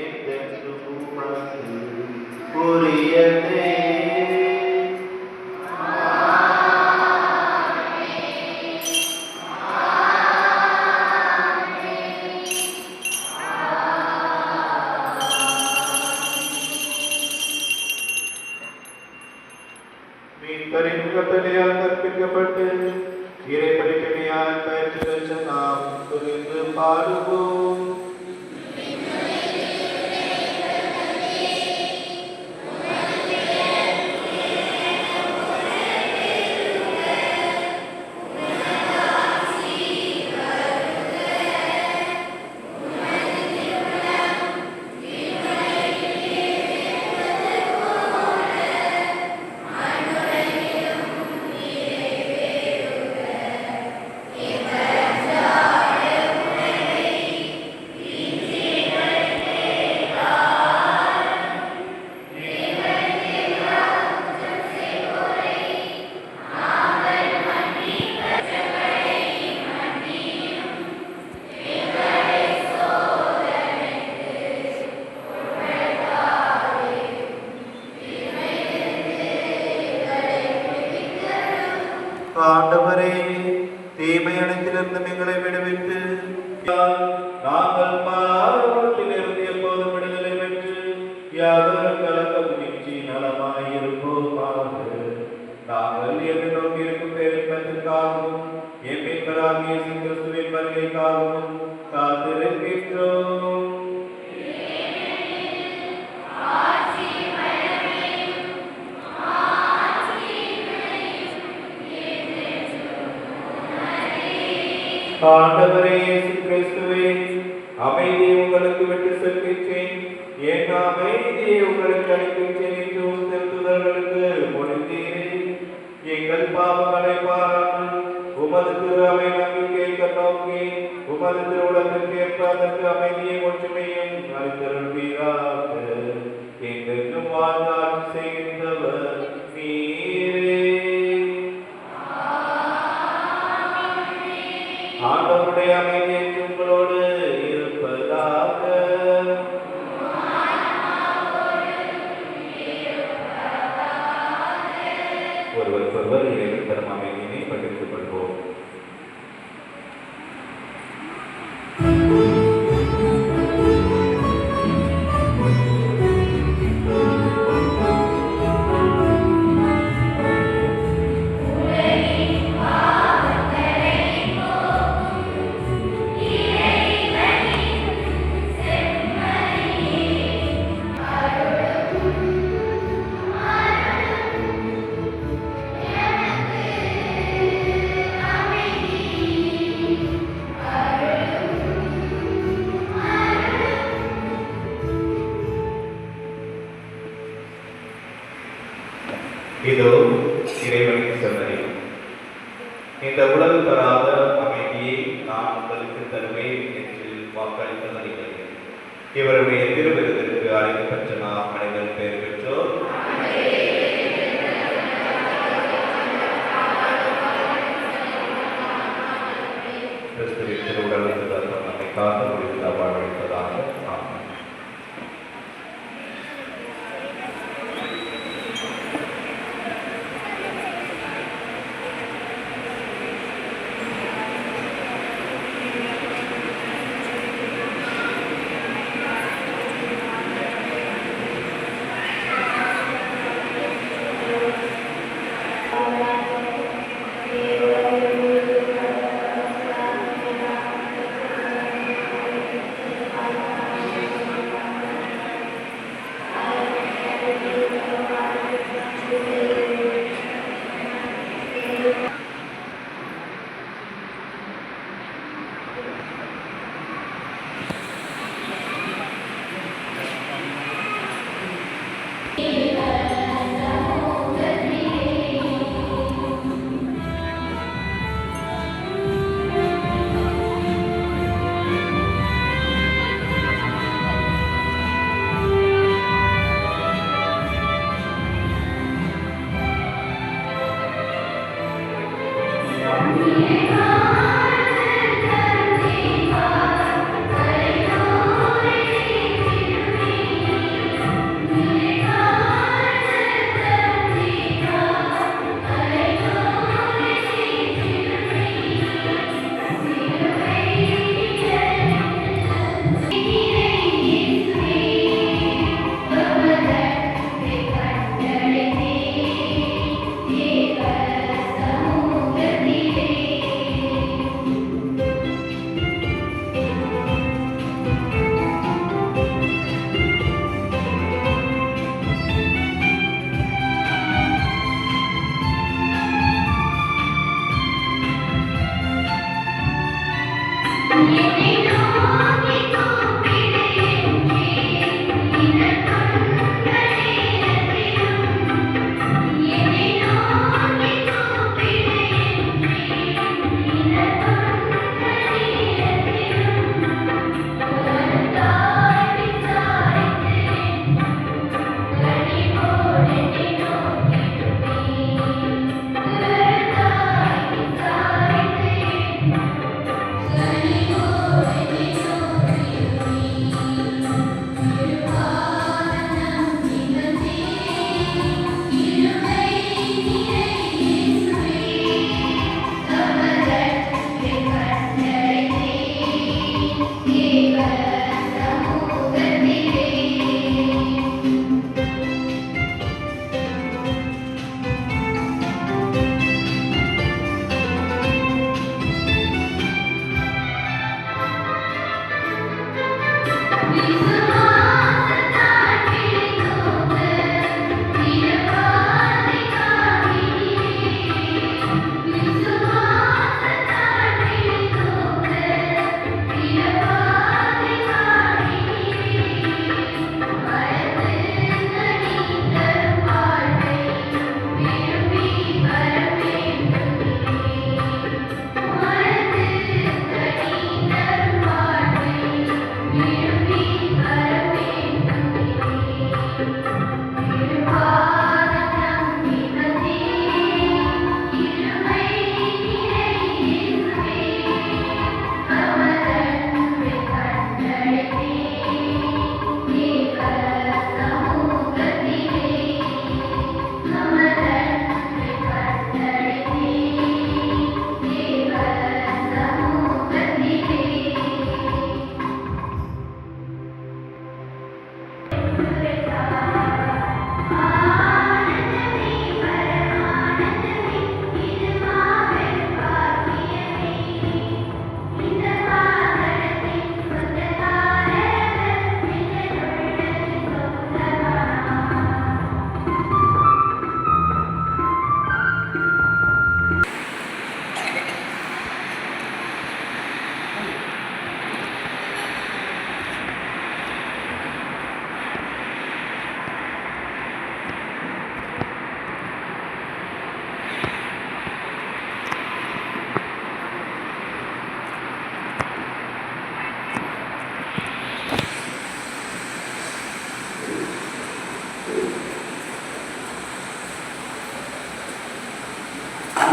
என்றென்றும் உமக்கு உரியதே. கட்டளையால் கற்பிக்கப்பட்டு இறை படிப்பினையால் பயிற்சி பெற்ற நாம் புரிந்து பாடுவோம். ஆண்டவரே, தீமை அனைத்திலிருந்து எங்களை விடுவித்து நாங்கள் பாவத்திலிருந்து எப்போதும் விடுதலை பெற்று யாதொரு கலக்கமின்றி நலமாயிருப்போமாக. நாங்கள் எதிர்நோக்கி இருக்கும் பேரின்பத்திற்காகவும் எம்மீட்பராகிய இயேசு கிறிஸ்துவின் வருகைக்காகவும் காத்திருக்கின்றோம். ஆண்டவரே இயேசு கிறிஸ்துவே, அமைதியை உங்களுக்கு விட்டு செல்கின்றேன், என் அமைதியை உங்களுக்கு அளிக்கின்றேன் என்று உம் திருத்துதர்களுக்கு மொழிந்தீரே. எங்கள் பாவங்களை பாராமல் உமது திரு அவை நம்பிக்கை கண்ணோக்கி உமது திருவுலகிற்கு ஏற்ப அதற்கு அமைதியை ஒற்றுமையும் அளித்தருள்வீராக. எங்களுக்கும் வாழ்ந்தாட்சி செய்கின்றவர் நீரே. ஆண்டவருடைய அமைதி உங்களோடு இருப்பதாக. ஒருவருக்கொருவர் இறைவன் தரும் அமைதியினை பகிர்ந்து கொள்வோம். இதோ இறைவனின் சொன்னதை, இந்த உலகு தராத அமைதியை நான் உங்களுக்கு தருவேன் என்று வாக்களித்ததை இவருடைய திருவிருந்திற்கு அழைத்து பெற்ற நாம் அனைவரும் பெயர் பெற்றோர். கிறிஸ்துவின் திருவுடல் நம்மை காத்து முடிந்த வாழ்வளிப்பதாக. ஆமாம்.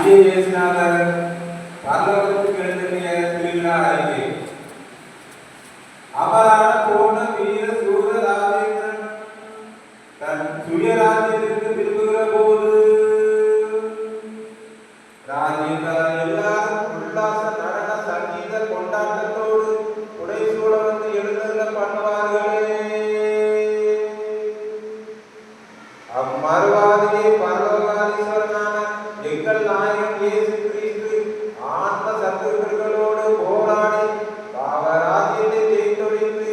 இயேசுநாதர் பரலோகத்துக்கு எழுந்திய திருவிழா அறிக்கை. அமரான போன வீர சூர ராஜேந்திரன் தன் சுயராஜ்யத்திற்கு திரும்புகிற போது ராஜேந்திரன் எல்லாரும் உல்லாச நடன சங்கீத கொண்டாட்டத்தோடு புடைசூழ வந்து எழுந்தருள பண்ணுவார்களே. அம்மறுவாதிலே பரலோகாதீஸ்வரனான எங்கள் நாயகன் இயேசு கிறிஸ்து ஆன்ம சத்துருக்களோடு போராடி பாவராஜ்யத்தை ஜெயித்தொழித்து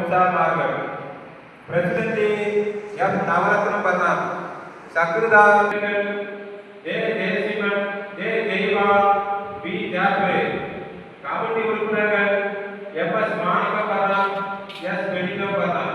உற்சாகமார்கள். பிரசிடென்ட் எஃப் நவரத்னம் பண்ணா, சக்ருதா ஏ ஜெயசிவன், ஏ ஜெய்வா, பி ஜாஃபரே. கமிட்டி உறுப்பினர்கள் எஸ் மாணிக்க பர்ணா, எஸ் பெனினோ பர்ணா.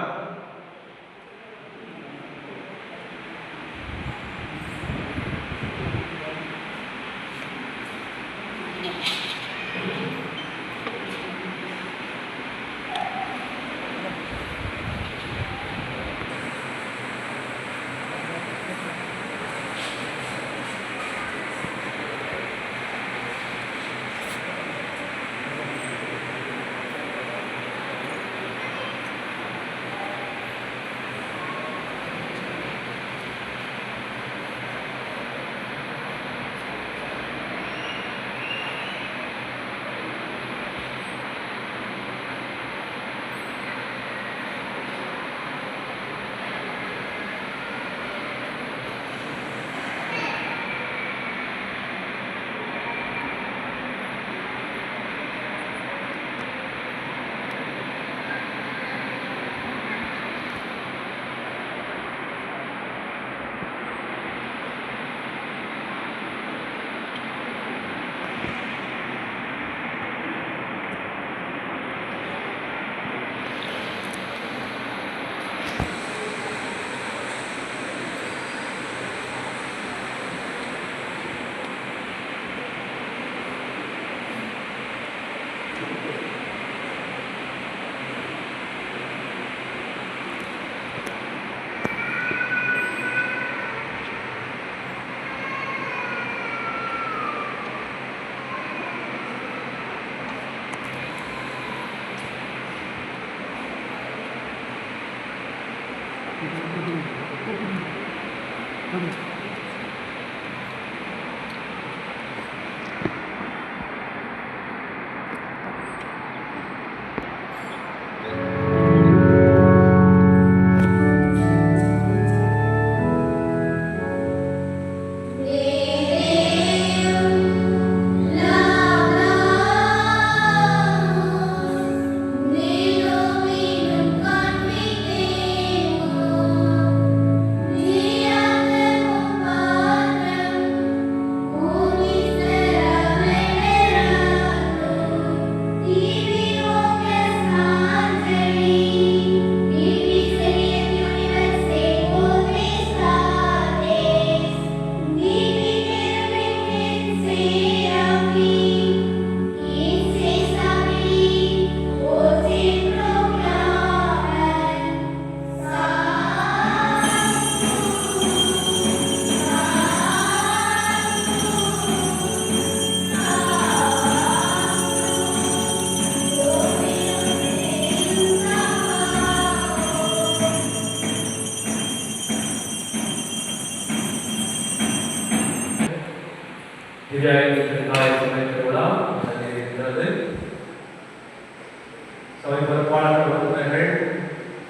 சபை பொறுப்பாளர்கள் உறுப்பினர்கள்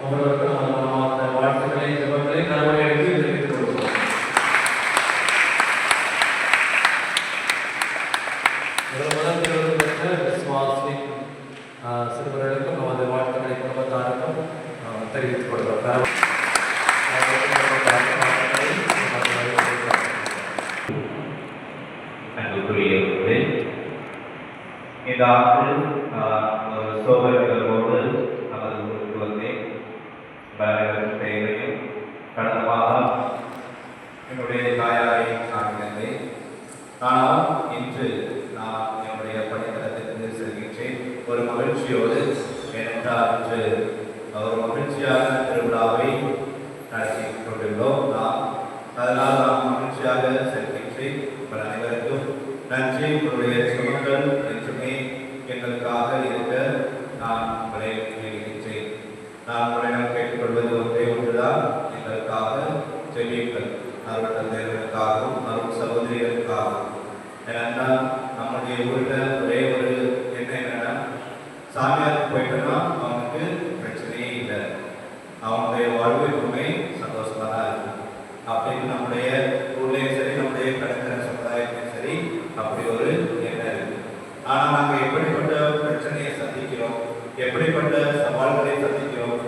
அவர்களுக்கு அந்த வாழ்த்துக்களை ஜெபங்களை கரவழைத்து தெரிவித்துக் கொள்கிறோம். முதல் பெற்ற விஸ்வாசி சிறுவர்களுக்கும் நமது வாழ்த்துக்களை குடும்பத்தாருக்கும் தெரிவித்துக் கொள்கிறோம். அன்புக்குரியவர்களே, இந்த ஆண்டு ஒரு சோக நிகழ்வோடு நமது ஊருக்கு வந்தேன். பலர்களுக்கு பெயரையும் கடந்த மாதம் என்னுடைய தாயாரை நான் இழந்தேன். ஆனால் இன்று நான் என்னுடைய பணித்தளத்திற்கு செல்கின்றேன் ஒரு மகிழ்ச்சியோடு. ஏனென்றால் இன்று ஒரு மகிழ்ச்சியான திருவிழாவை நடத்தி கொண்டுள்ளோம் நாம். அதனால் நான் மகிழ்ச்சியாக செல்கின்றேன். உங்கள் அனைவருக்கும் நன்றி. உங்களுடைய சுமங்கள் என்றுமே எங்களுக்காக இருக்க நான் உங்களை வேண்டுகின்றேன். நான் உங்களிடம் கேட்டுக்கொள்வது ஒன்றே ஒன்றுதான், எங்களுக்காக ஜெபியுங்கள். அருள் தந்தையர்களுக்காகவும் அருள் சகோதரிகளுக்காகவும். ஏனென்றால் நம்முடைய ஊரில் ஒரே ஒரு எண்ணம் என்னன்னா, சாமியாருக்கு போயிட்டோம்னா அவனுக்கு பிரச்சனையே இல்லை, அவனுடைய வாழ்வு எப்பவுமே சந்தோஷமாக தான் இருக்கும் அப்படின்னு நம்முடைய ஊர்லேயும் சரி, நம்முடைய கடற்கரை சமுதாயத்திலும் சரி அப்படி ஒரு எண்ணம் இருக்கு. ஆனால் நாங்கள் எப்படிப்பட்ட பிரச்சனையை சந்திக்கிறோம், எப்படிப்பட்ட சவால்களை சந்திக்கிறோம்,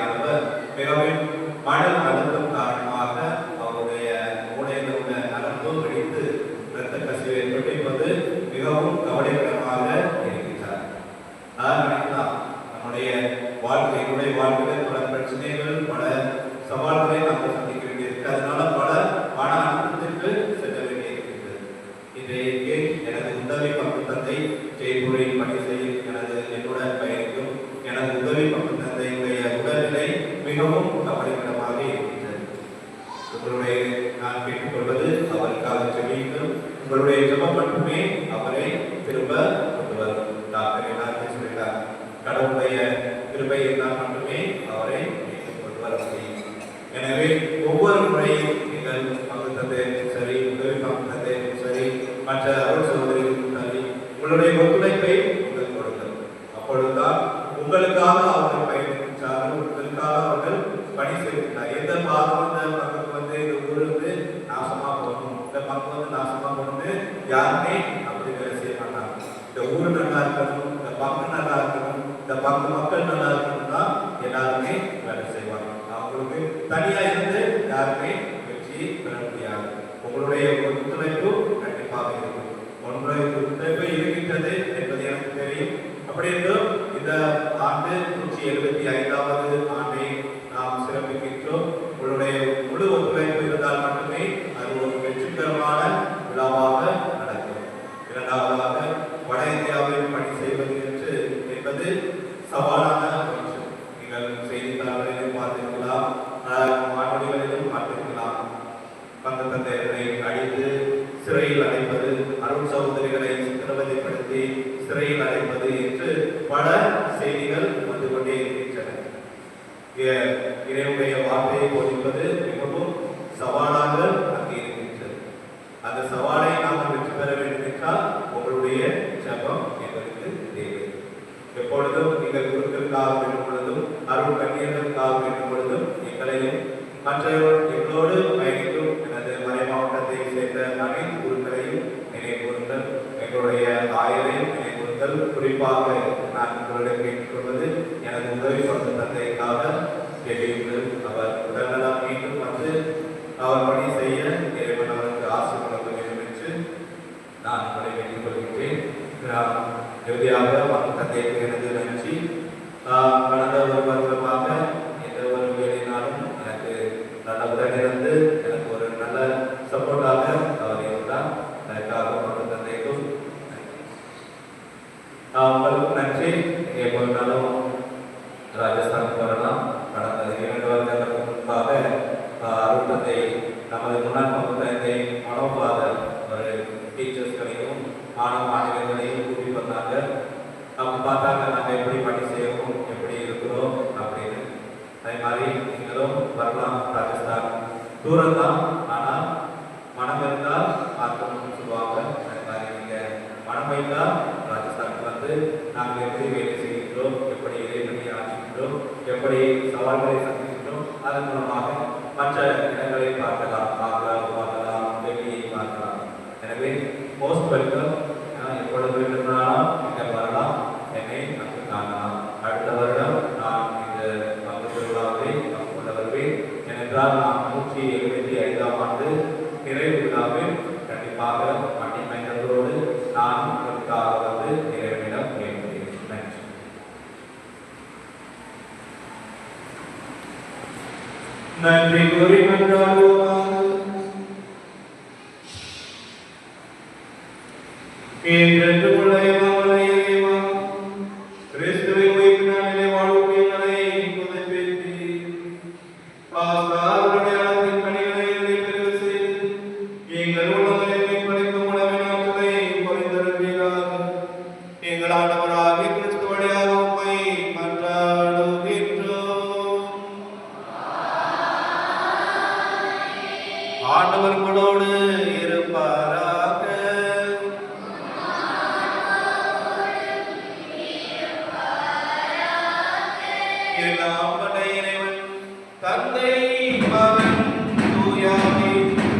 வயதானவர் மிகவும் மன அழுத்தம் காரணமாக அவருடைய மூளையில் உள்ள நரம்பு வெடித்து இரத்த கசிவு ஏற்பட்டிருப்பது மிகவும் கவலைக்கிடமாக இருக்கின்றார். நான் நினைக்கலாம், நம்முடைய வாழ்க்கையினுடைய வாழ்க்கையில் பல பிரச்சனைகள், பல சவால்களை நாம் சந்திக்க வேண்டியிருக்கு. அதனால பல மன அழுத்தத்திற்கு செல்ல வேண்டியிருக்கிறது. இன்றைக்கு எனது உதவி பங்கு தந்தை ஜெய்ப்பூரில் பணி செய்யும் என்னுடன் பயணிக்கும் எனது உதவி பங்கு தந்தையுடைய உடல்நிலை மிகவும் கவலைக்கிடமாக இருக்கின்றது. உங்களுடைய நான் கேட்டுக்கொள்வது அவருக்காக ஜெபியுங்கள். உங்களுடைய ஜெபம் மட்டுமே அவரை திரும்ப கொண்டு வரும். டாக்டர் எல்லாருமே சொல்லிட்டார், கடவுளுடைய கிருபை இருந்தால் மட்டுமே அவரை கொண்டு வர முடியும். எனவே ஒவ்வொரு முறையும் நீங்கள் பங்கு தந்தையும் சரி, உதவி பங்கு தந்தையும் சரி, மற்ற அருள் சகோதரிகளும் சரி, உங்களுடைய ஒத்துழைப்பை நீங்கள் கொடுங்கள். அப்பொழுதுதான் உங்களுக்காக அவர்கள் பயணிக்கின்றார்கள், உங்களுக்காக அவர்கள் பணி செய்கின்றார். எந்த பாகம் இந்த பங்குக்கு இந்த ஊருக்கு நாசமா போகணும், இந்த பங்கு நாசமா போகணும்னு யாருமே அப்படி வேலை செய்ய மாட்டாங்க. இந்த ஊர் நல்லா இருக்கணும், இந்த பங்கு நல்லா இருக்கணும், இந்த பங்கு மக்கள் நல்லா இருக்கணும்னா எல்லாருமே வேலை செய்வாங்க. அவங்களுக்கு தனியா இருந்து யாருமே வெற்றி பெற முடியாது. உங்களுடைய ஒத்துழைப்பு கண்டிப்பாக இருக்கும். உங்களுடைய ஒத்துழைப்பு இருக்கின்றது என்பது எனக்கு தெரியும். அப்படி இருந்தும் இந்த ஆண்டு 175வது ஆண்டை நாம் சிறப்பிக்கின்றோம். உங்களுடைய முழு ஒத்துழைப்பு இருந்தால் மட்டுமே அது ஒரு வெற்றிகரமான விழாவாக நடக்கும். இரண்டாவதாக, வட இந்தியாவில் பணி செய்வது என்பது சவாலான ஒன்று. நீங்கள் செய்தித்தாள்களிலும் பார்த்திருக்கலாம், வானொலிகளிலும் பார்த்திருக்கலாம். பங்கு தந்தையர்களை அடித்து சிறையில் அடைப்பது, அருள் சகோதரிகளை சித்திரவதைப்படுத்தி சிறையில் அடைப்பது என்று பல செய்திகள் வந்து கொண்டே இருக்கின்றன. இறைவனுடைய வார்த்தையை போதிப்பது மிகவும் சவாலாக அங்கே இருக்கின்றது. அந்த சவாலை நாம் வெற்றி பெற வேண்டும் என்றால் உங்களுடைய ஜெபம் எங்களுக்கு தேவை. எப்பொழுதும் நீங்கள் குருக்களுக்காக வேண்டும் பொழுதும், அருள் கண்ணியர்களுக்காக வேண்டும் பொழுதும் எங்களையும் மற்றவர்கள் எங்களோடு பயணிக்கும் எனது மறை மாவட்டத்தை சேர்ந்த அனைத்து குருக்களையும் நினைவுறுங்கள். எங்களுடைய ஆயரையும் நினைவுறுங்கள். குறிப்பாக நான் உங்களிடம் கேட்டுக்கொள்வது எனது உதவி பங்கு தந்தைக்காக கேட்கிறீர்கள். அவர் உடல்நலம் மீண்டும் வந்து அவர் பணி செய்ய இறைவன் அவருக்கு ஆசை வழங்க வேண்டும் என்று நான் உங்களை வேண்டிக் கொள்கின்றேன். இறுதியாக பங்கு தந்தைக்கு எனது நன்றி. கடந்த ஒரு வருடமாக எந்த ஒரு வேலையினாலும் எனக்கு நல்ல உடனிருந்து எனக்கு ஒரு நல்ல சப்போர்ட்டாக அவர் இருந்தார். அதற்காக பங்கு தந்தைக்கும் உங்களுக்கும் நன்றி. எப்போதும் ராஜஸ்தானுக்கு வரலாம். கடந்த 2 வருடங்களுக்கு முன்பாக அருள் தந்தை நமது முன்னாள் பங்கு தந்தை மனோபாதர் ஒரு டீச்சர்ஸ்களையும் மாணவ மாணவிகளையும் கூட்டி வந்தாங்க. அவங்க பார்த்தாங்க நாங்கள் எப்படி பணி செய்யணும், எப்படி இருக்கிறோம் அப்படின்னு. அதே மாதிரி நீங்களும் வரலாம். ராஜஸ்தான் தூரம் தான், ஆனால் மனம் இருந்தால் மாற்றணும்னு சொல்லுவாங்க. அதே மாதிரி நீங்கள் மனம் வைத்தால் ராஜஸ்தானுக்கு வந்து நாங்கள் எப்படி வேலை செய்கின்றோம், எப்படி இறைவனை ஆற்றுகின்றோம், எப்படி சவால்களை சந்திக்கின்றோம், அதன் மூலமாக மற்ற இடங்களை பார்க்கலாம், பார்க்கலாம், டெல்லியை பார்க்கலாம். எனவே மோஸ்ட் வெல்கம். எப்பொழுது வேண்டுமானாலும் நீங்கள் வரலாம், என்னை அங்கு காணலாம். அடுத்த வருடம் நான் இந்த பங்கு திருவிழாவை கொண்டு வருவேன். ஏனென்றால் நான் 175ஆம் ஆண்டு நிறைவு விழாவில் கண்டிப்பாக மணி மையத்தோடு நான் உங்களுக்காக வந்து இறைவனிடம் கேட்கிறேன். நன்றி. நன்றி கூறி மன்றாடுவோம். என்றென்றுமுள்ள இறைவா, கிறிஸ்துவின் உயிர்ப்பின் நாளிலே வாழும் எங்களை புதுப்பித்து பாஸ்காவுடைய அழைப்பின் பணிகளை நிறைவேற்ற செய்து எங்கள் உள்ளங்களை மீட்பளிக்கும் உணவின் ஆற்றலை பொழிந்தருள்வீராக. எங்கள் ஆண்டவராகிய கிறிஸ்து வழியாக உம்மை மன்றாடுகின்றோம். ஆண்டவர் உங்களோடு இருப்பாராக. எல்லாம் வல்ல இறைவன் தந்தை, மகன், தூய ஆவி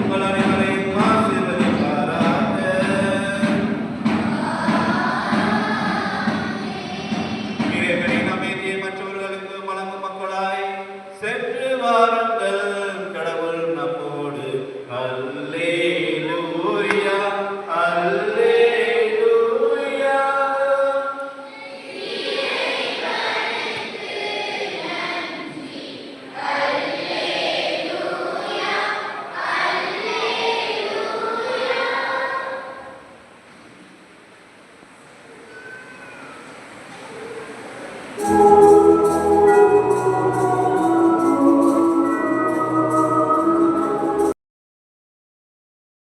உங்கள் அனைவரையும் ஆசீர்வதிப்பாராக. இறைவனின் அமைதியை மற்றவர்களுக்கு வழங்கும் மக்களாய் சென்று வாருங்கள், கடவுள் நம்மோடு. அல்லேலூயா, அல்லேலூயா. Thank you.